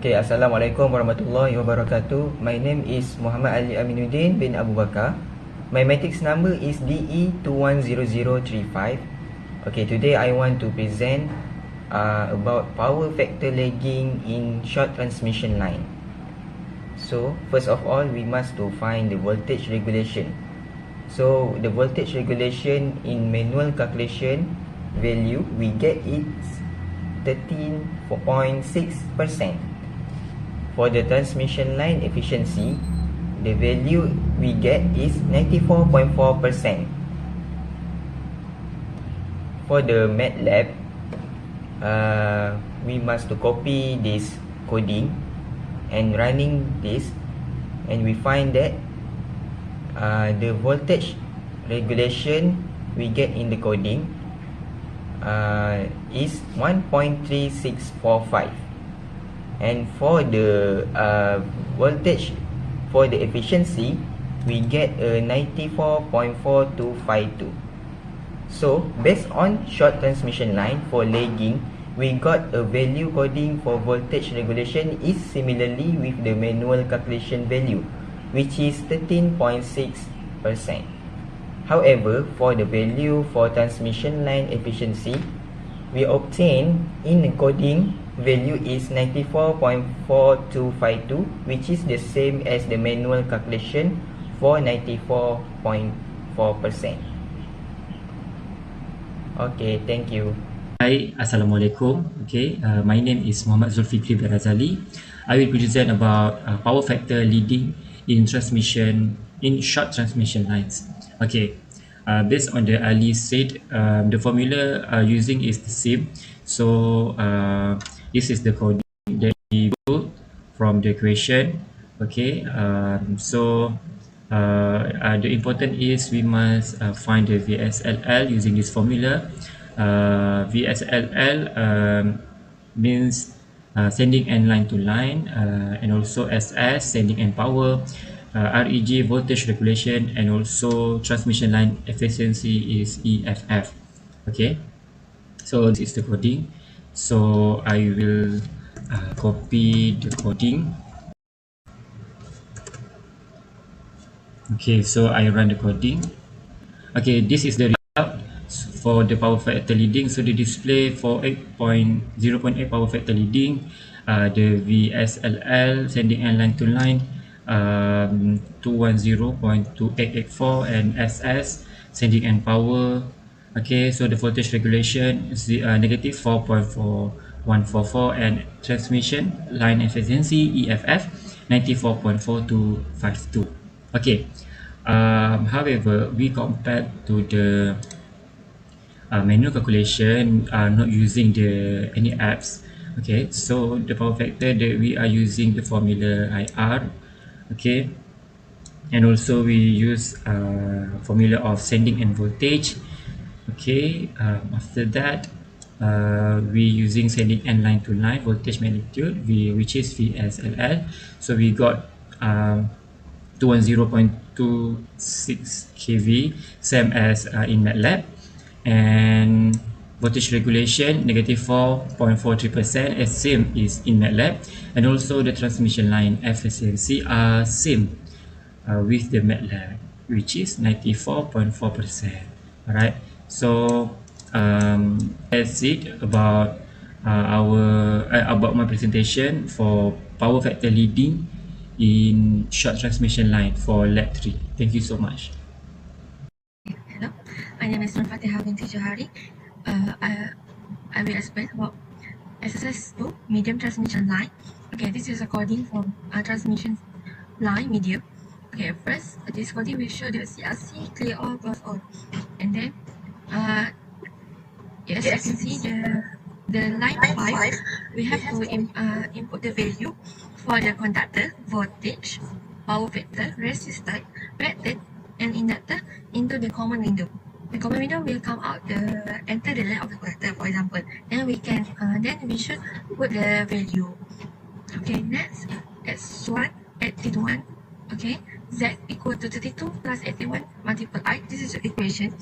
Okay, Assalamualaikum warahmatullahi wabarakatuh. My name is Muhammad Ali Aminuddin bin Abu Bakar. My matrix number is DE210035. Okay, today I want to present about power factor lagging in short transmission line. So, first of all, we must to find the voltage regulation. So, the voltage regulation in manual calculation value, we get it 13.6%. For the transmission line efficiency, the value we get is 94.4%. For the MATLAB, we must to copy this coding and running this, and we find that the voltage regulation we get in the coding is 1.3645. And for the voltage for the efficiency, we get a 94.4252. So based on short transmission line for lagging, we got a value coding for voltage regulation is similarly with the manual calculation value, which is 13.6%. However, for the value for transmission line efficiency, we obtain in the coding value is 94.4252, which is the same as the manual calculation for 94.4%. Okay, thank you. Hi, Assalamualaikum. Okay, my name is Muhammad Zulfikri Berazali. I will present about power factor leading in short transmission lines. Okay, based on the Ali said, the formula using is the same. So this is the coding that we go from the equation. Okay, the important is we must find the VSLL using this formula. VSLL means sending end line to line, and also SS sending end power, REG voltage regulation, and also transmission line efficiency is EFF. Okay, so this is the coding. So I will copy the coding. Okay, so I run the coding. Okay, this is the result for the power factor leading. So the display for 0.8 power factor leading, the VSLL sending end line to line 210.2884, and SS sending end power. Okay, so the voltage regulation is negative 4.4144, and transmission line efficiency EFF 94.4252. Okay, however, we compare to the manual calculation not using any apps. Okay, so the power factor that we are using the formula IR. Okay, and also we use formula of sending end voltage. Okay, after that we using sending end line to line voltage magnitude which is VSLL. So we got 210.26 kV, same as in MATLAB, and voltage regulation negative 4.43%, as same is in MATLAB, and also the transmission line efficiency are same with the MATLAB, which is 94.4%. Alright, so that's it about about my presentation for power factor leading in short transmission line for Lab 3. Thank you so much. Hello, my name is Nur Fatihah binti Johari. I will explain about exercise 2, medium transmission line. Okay, this is a coding for a transmission line medium. Okay, first, this coding will show the CRC clear all close all, and then yes, you can see the line 5. We have to input the value for the conductor, voltage, power factor, resistor, reactant, and inductor into the common window. The common window will come out enter the line of the conductor, for example. Then we should put the value. Okay, next S1 81. Okay, Z equal to 32 plus 81 multiple I. This is the equation,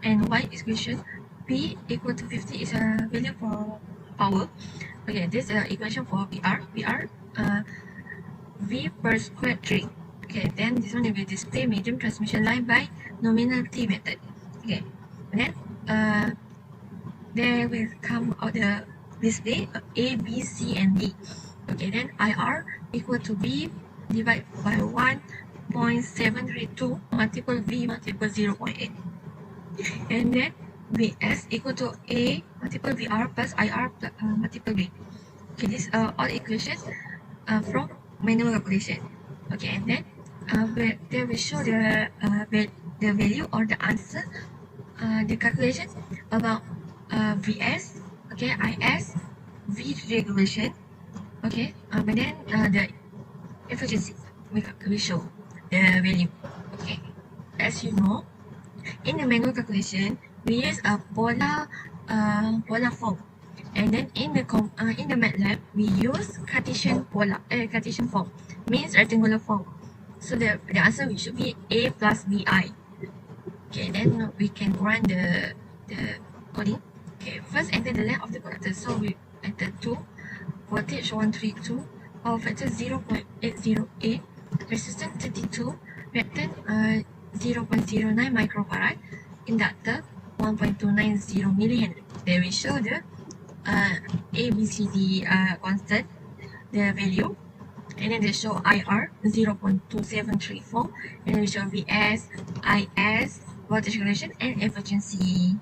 and Y equation. P equal to 50 is a value for power. Okay, this is equation for PR. PR V per square 3. Okay, then this one will display medium transmission line by nominal T method. Okay, then there will come out the display A, B, C, and D. Okay, then IR equal to V divided by 1.732 multiple V multiple 0.8. And then Vs equal to A multiple VR plus IR plus, multiple V. Okay, these are all equations from manual calculation. Okay, and then they will show the value or the answer, the calculation about Vs, okay, Is, V regulation, okay, and then the efficiency we show the value. Okay, as you know, in the manual calculation, we use a polar form, and then in the MATLAB, we use Cartesian form, means rectangular form. So the answer should be A plus BI. Okay, then we can run the coding. Okay, first enter the length of the conductor. So we enter 2, voltage 132, power factor 0.808, resistance 32, reactant 0.09 microfarad, inductor 1.290 millihenry. Then we show the A, B, C, D constant, the value, and then they show IR 0.2734, and then we show VS, IS, voltage regulation, and efficiency.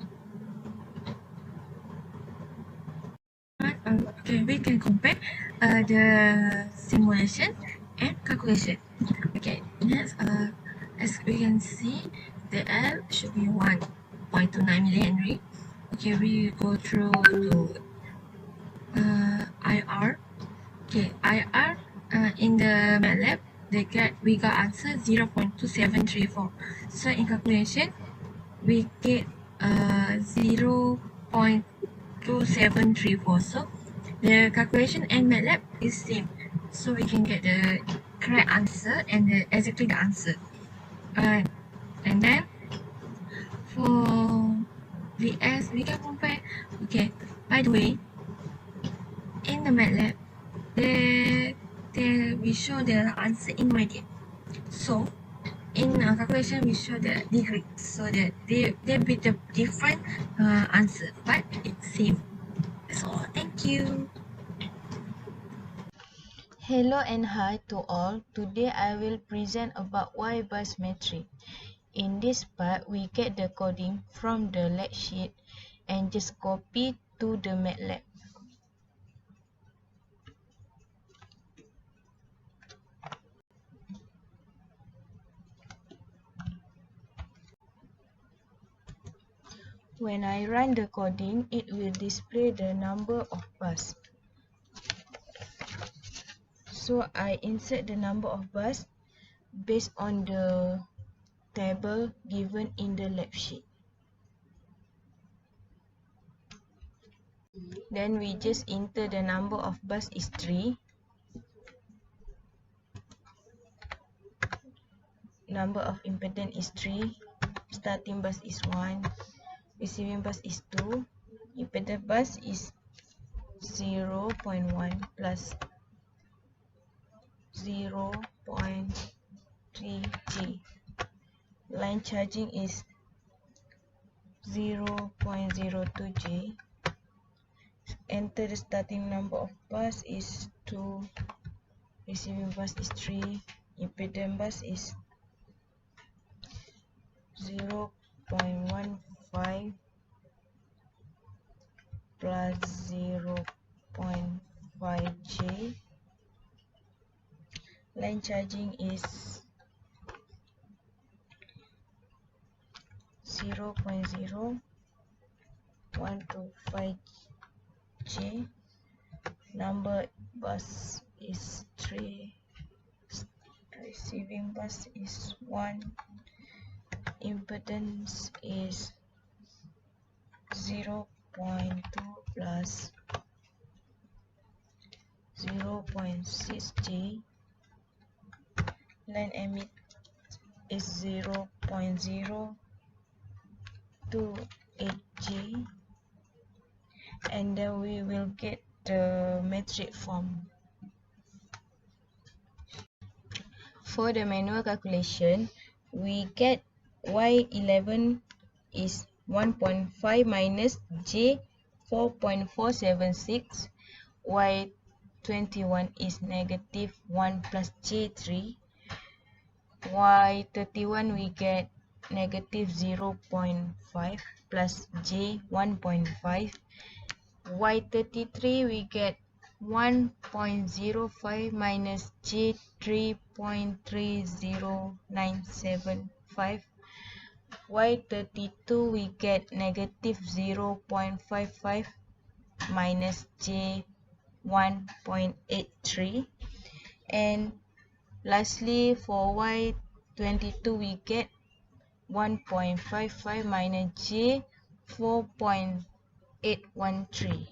Okay, we can compare the simulation and calculation. Okay, next, as we can see, the L should be 1.29 millihenry. Okay, we go through to IR. Okay, IR in the MATLAB, we got answer 0.2734. So in calculation, we get 0.2734. So the calculation and MATLAB is same. So we can get the correct answer and exactly the answer. And then for VS, we can compare. Okay, by the way, in the MATLAB, we show the answer in radian. So in calculation, we show the degree, so that they be the different answer, but it's same. That's all. Thank you. Hello and hi to all. Today I will present about Y-bus matrix. In this part, we get the coding from the lab sheet and just copy to the MATLAB. When I run the coding, it will display the number of bus. So I insert the number of bus based on the table given in the lab sheet. Then we just enter the number of bus is 3. Number of impedance is 3. Starting bus is 1. Receiving bus is 2. Impedance bus is 0.1 plus 0.3G. Line charging is 0.02G. Enter the starting number of bus is 2. Receiving bus is 3. Impedance bus is 0.15 plus 0.5J. Line charging is 0.0125J. Number bus is 3. Receiving bus is 1. Impedance is 0.2 plus 0.6J. Line emit is 0.028J. And then we will get the matrix form. For the manual calculation, we get y11 is 1.5 minus j 4.476, y21 is negative 1 plus j3, y31 we get negative 0.5 plus j 1.5, y33 we get 1.05 minus j 3.30975, y32 we get negative 0.55 minus j 1.83, and lastly for y22 we get 1.55 minus j 4.813.